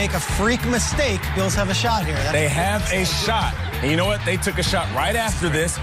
make a freak mistake, Bills have a shot here. They have a shot. And you know what? They took a shot right after this.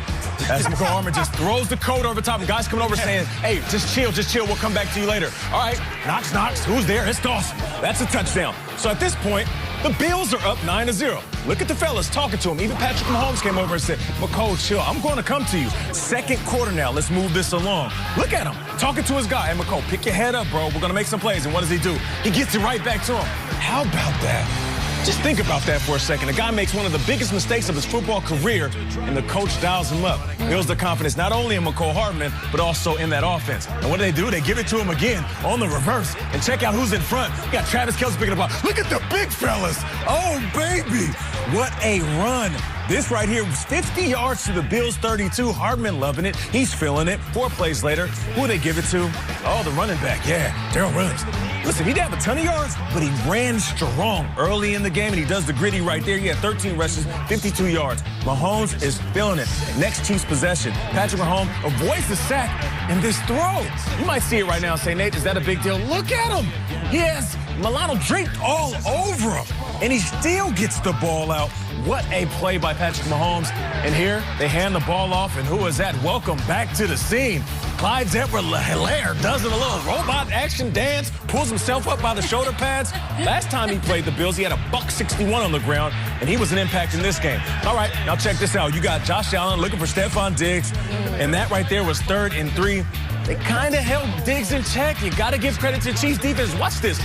As McCall Harmon just throws the coat over top, and guys coming over saying, hey, just chill, we'll come back to you later. All right, Knox, who's there? It's Dawson. That's a touchdown. So at this point, the Bills are up 9-0. Look at the fellas talking to him. Even Patrick Mahomes came over and said, McCall, chill, I'm going to come to you. Second quarter now, let's move this along. Look at him, talking to his guy. Hey, McCall, pick your head up, bro. We're going to make some plays. And what does he do? He gets it right back to him. How about that? Just think about that for a second. The guy makes one of the biggest mistakes of his football career, and the coach dials him up. Builds the confidence not only in McCall Harmon, but also in that offense. And what do? They give it to him again on the reverse. And check out who's in front. You got Travis Kelce picking it up. Look at the big fellas. Oh, baby. What a run. This right here was 50 yards to the Bills' 32. Hardman loving it. He's feeling it. 4 plays later, who they give it to? Oh, the running back. Yeah, Darrell Williams. Listen, he didn't have a ton of yards, but he ran strong early in the game, and he does the gritty right there. He had 13 rushes, 52 yards. Mahomes is feeling it. Next Chiefs possession. Patrick Mahomes avoids the sack and this throw. You might see it right now and say, Nate, is that a big deal? Look at him. He has Milano draped all over him, and he still gets the ball out. What a play by Patrick Mahomes. And here, they hand the ball off, and who is that? Welcome back to the scene. Clyde Edwards-Helaire does a little robot action dance, pulls himself up by the shoulder pads. Last time he played the Bills, he had a $161 on the ground, and he was an impact in this game. All right, now check this out. You got Josh Allen looking for Stephon Diggs, and that right there was 3rd and 3. They kind of held Diggs in check. You got to give credit to the Chiefs defense. Watch this.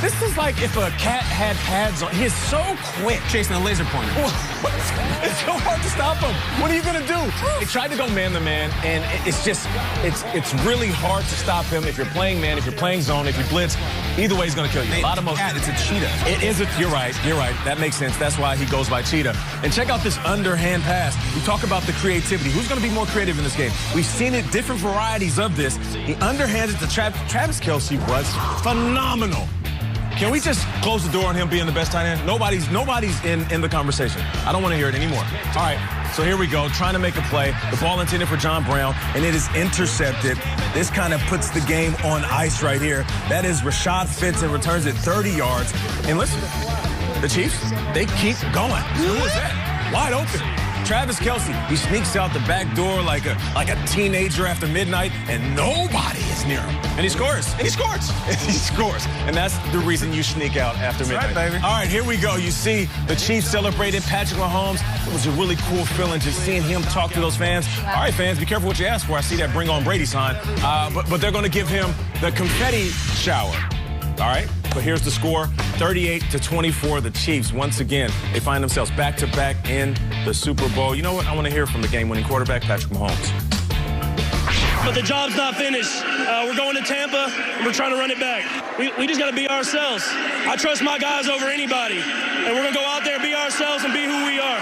This is like if a cat had pads on. He is so quick. Chasing a laser pointer. It's so hard to stop him. What are you going to do? They tried to go man-to-man, and it's really hard to stop him if you're playing man, if you're playing zone, if you blitz. Either way, he's going to kill you. It's a cheetah. It is a, you're right. That makes sense. That's why he goes by cheetah. And check out this underhand pass. We talk about the creativity. Who's going to be more creative in this game? We've seen it, different varieties of this. He underhanded to Travis Kelce was phenomenal. Can we just close the door on him being the best tight end? Nobody's in the conversation. I don't want to hear it anymore. All right, so here we go, trying to make a play. The ball intended for John Brown, and it is intercepted. This kind of puts the game on ice right here. That is Rashad Fitz, and returns it 30 yards. And listen, the Chiefs, they keep going. Who is that? Wide open. Travis Kelce, he sneaks out the back door like a teenager after midnight, and nobody is near him. And he scores. And he scores. And he scores. And that's the reason you sneak out after midnight. That's right, baby. All right, here we go. You see the Chiefs celebrated Patrick Mahomes. It was a really cool feeling just seeing him talk to those fans. All right, fans, be careful what you ask for. I see that Bring On Brady sign. But they're going to give him the confetti shower. All right, but here's the score, 38-24. The Chiefs, once again, they find themselves back-to-back in the Super Bowl. You know what? I want to hear from the game-winning quarterback, Patrick Mahomes. But the job's not finished. We're going to Tampa, and we're trying to run it back. We just got to be ourselves. I trust my guys over anybody, and we're going to go out there and be ourselves and be who we are.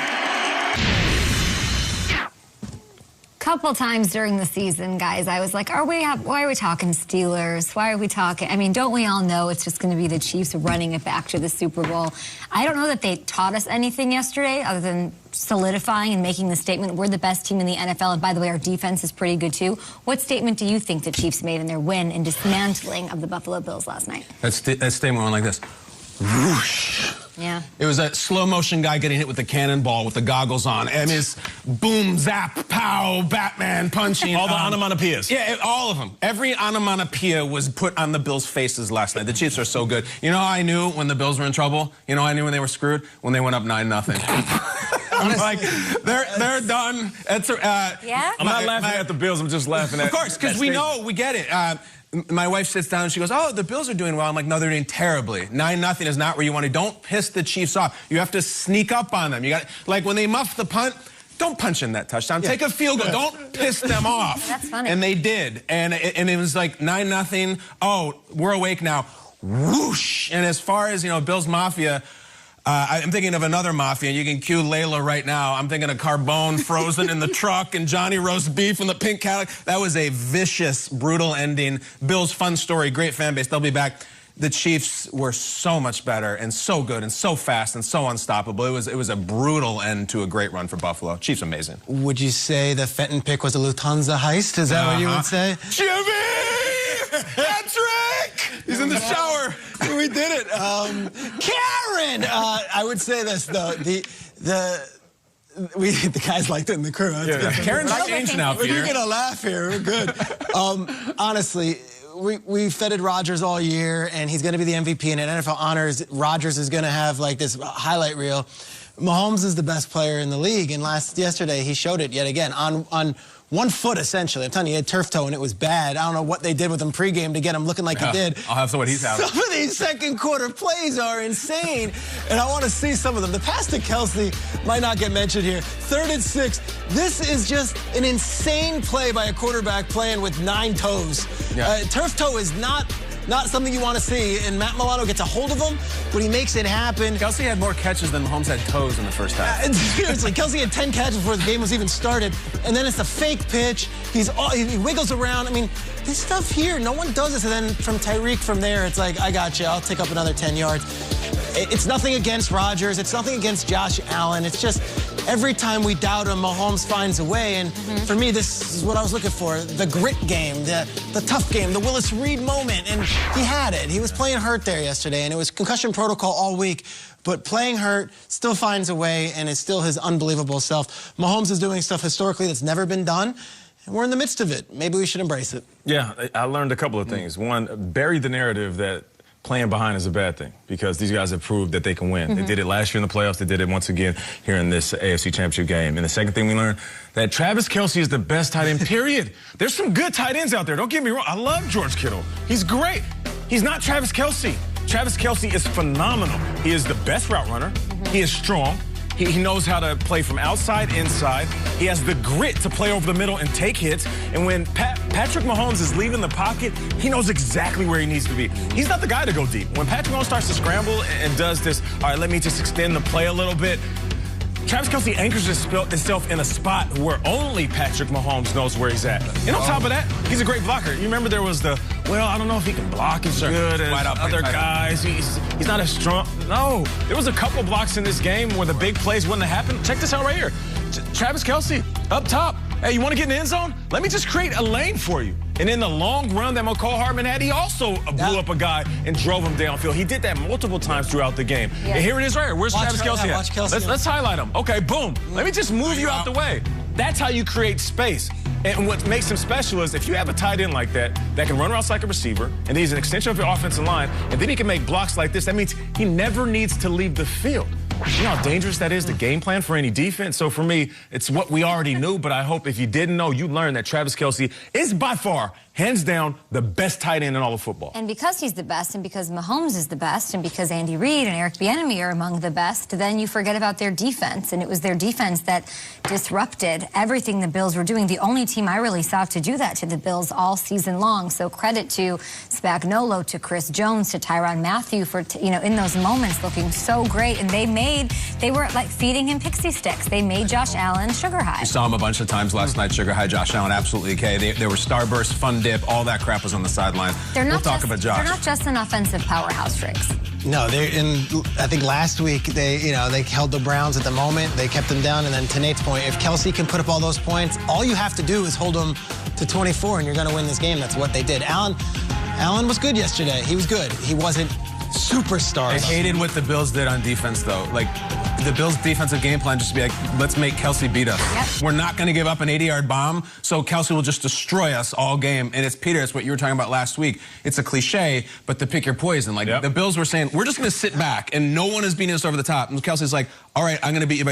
Couple times during the season, guys, I was like, why are we talking Steelers? Why are we talking? I mean, don't we all know it's just going to be the Chiefs running it back to the Super Bowl? I don't know that they taught us anything yesterday other than solidifying and making the statement, we're the best team in the NFL, and by the way, our defense is pretty good too. What statement do you think the Chiefs made in their win and dismantling of the Buffalo Bills last night? That statement went like this. Whoosh. Yeah. It was a slow-motion guy getting hit with the cannonball with the goggles on, and his boom, zap, pow, Batman punching. All the onomatopoeias. Yeah, all of them. Every onomatopoeia was put on the Bills' faces last night. The Chiefs are so good. You know how I knew when the Bills were in trouble? You know how I knew when they were screwed? When they went up 9-0. I'm like, they're done. Yeah? I'm not laughing at the Bills. I'm just laughing at... Of course, because we know, we get it. My wife sits down and she goes, oh, the Bills are doing well. I'm like, no, they're doing terribly. 9-0 is not where you want to. Don't piss the Chiefs off. You have to sneak up on them. You got, like when they muff the punt, don't punch in that touchdown. Yeah. Take a field goal. Don't piss them off. That's funny. And they did. And it was like 9-0. Oh, we're awake now. Whoosh. And as far as, Bills Mafia, I'm thinking of another mafia. You can cue Layla right now. I'm thinking of Carbone frozen in the truck and Johnny roast beef in the pink Cadillac. That was a vicious, brutal ending. Bills, fun story, great fan base. They'll be back. The Chiefs were so much better and so good and so fast and so unstoppable. It was a brutal end to a great run for Buffalo. Chiefs amazing. Would you say the Fenton pick was a Lufthansa heist? Is that what you would say? Jimmy! Patrick! He's in the shower. We did it. Karen! I would say this, though. The guys liked it in the crew. Karen's changing now, Peter. We're going to laugh here. We're good. Honestly, we feted Rodgers all year, and he's going to be the MVP. And at NFL Honors, Rodgers is going to have, like, this highlight reel. Mahomes is the best player in the league, and yesterday he showed it yet again on 1 foot, essentially. I'm telling you, he had turf toe, and it was bad. I don't know what they did with him pregame to get him looking like he did. I'll have some what he's having. Some of these second quarter plays are insane, and I want to see some of them. The pass to Kelsey might not get mentioned here. 3rd and 6. This is just an insane play by a quarterback playing with 9 toes. Yeah. Turf toe is not something you want to see, and Matt Milano gets a hold of him, but he makes it happen. Kelsey had more catches than Mahomes had toes in the first half. Seriously, Kelsey had 10 catches before the game was even started, and then it's a fake pitch. He wiggles around. I mean, this stuff here, no one does this, and then from Tyreek from there, it's like, I got you. I'll take up another 10 yards. It's nothing against Rodgers. It's nothing against Josh Allen. It's just every time we doubt him, Mahomes finds a way. And for me, this is what I was looking for. The grit game, the tough game, the Willis Reed moment. And he had it. He was playing hurt there yesterday, and it was concussion protocol all week. But playing hurt, still finds a way, and is still his unbelievable self. Mahomes is doing stuff historically that's never been done. And we're in the midst of it. Maybe we should embrace it. Yeah, I learned a couple of things. One, bury the narrative that playing behind is a bad thing, because these guys have proved that they can win. They did it last year in the playoffs. They did it once again here in this AFC Championship game. And the second thing we learned, that Travis Kelce is the best tight end, period. There's some good tight ends out there. Don't get me wrong. I love George Kittle. He's great. He's not Travis Kelce. Travis Kelce is phenomenal. He is the best route runner. He is strong. He knows how to play from outside, inside. He has the grit to play over the middle and take hits. And when Patrick Mahomes is leaving the pocket, he knows exactly where he needs to be. He's not the guy to go deep. When Patrick Mahomes starts to scramble and does this, all right, let me just extend the play a little bit, Travis Kelce anchors himself in a spot where only Patrick Mahomes knows where he's at. And on top of that, he's a great blocker. You remember there was well, I don't know if he can block as good as other guys. He's not as strong. No, there was a couple blocks in this game where the big plays wouldn't have happened. Check this out right here. Travis Kelce up top. Hey, you want to get in the end zone? Let me just create a lane for you. And in the long run that McCall Hardman had, he also blew up a guy and drove him downfield. He did that multiple times throughout the game. Yeah. And here it is right here. Where's Travis Kelce at? Let's highlight him. Okay, boom. Let me just move you out the way. That's how you create space. And what makes him special is if you have a tight end like that can run routes like a receiver, and he's an extension of your offensive line, and then he can make blocks like this, that means he never needs to leave the field. You know how dangerous that is, the game plan for any defense? So for me, it's what we already knew, but I hope if you didn't know, you learned that Travis Kelce is by far, hands down, the best tight end in all of football. And because he's the best, and because Mahomes is the best, and because Andy Reid and Eric Bieniemy are among the best, then you forget about their defense. And it was their defense that disrupted everything the Bills were doing. The only team I really saw to do that to the Bills all season long. So credit to Spagnuolo, to Chris Jones, to Tyrann Mathieu for, in those moments looking so great. And they were like feeding him pixie sticks. They made Josh Allen sugar high. We saw him a bunch of times last night, sugar high. Josh Allen, absolutely okay. There were starbursts, fun dip, all that crap was on the sideline. We'll talk about Josh. They're not just an offensive powerhouse, Riggs. No, I think last week they held the Browns at the moment. They kept them down, and then to Nate's point, if Kelce can put up all those points, all you have to do is hold them to 24, and you're going to win this game. That's what they did. Allen was good yesterday. He was good. He wasn't superstar. I hated what the Bills did on defense, though. Like, the Bills' defensive game plan just to be like, let's make Kelce beat us. Yep. We're not going to give up an 80-yard bomb, so Kelce will just destroy us all game. And it's, Peter, it's what you were talking about last week. It's a cliche, but to pick your poison. Like, the Bills were saying, we're just going to sit back, and no one is beating us over the top. And Kelce's like, all right, I'm going to beat you by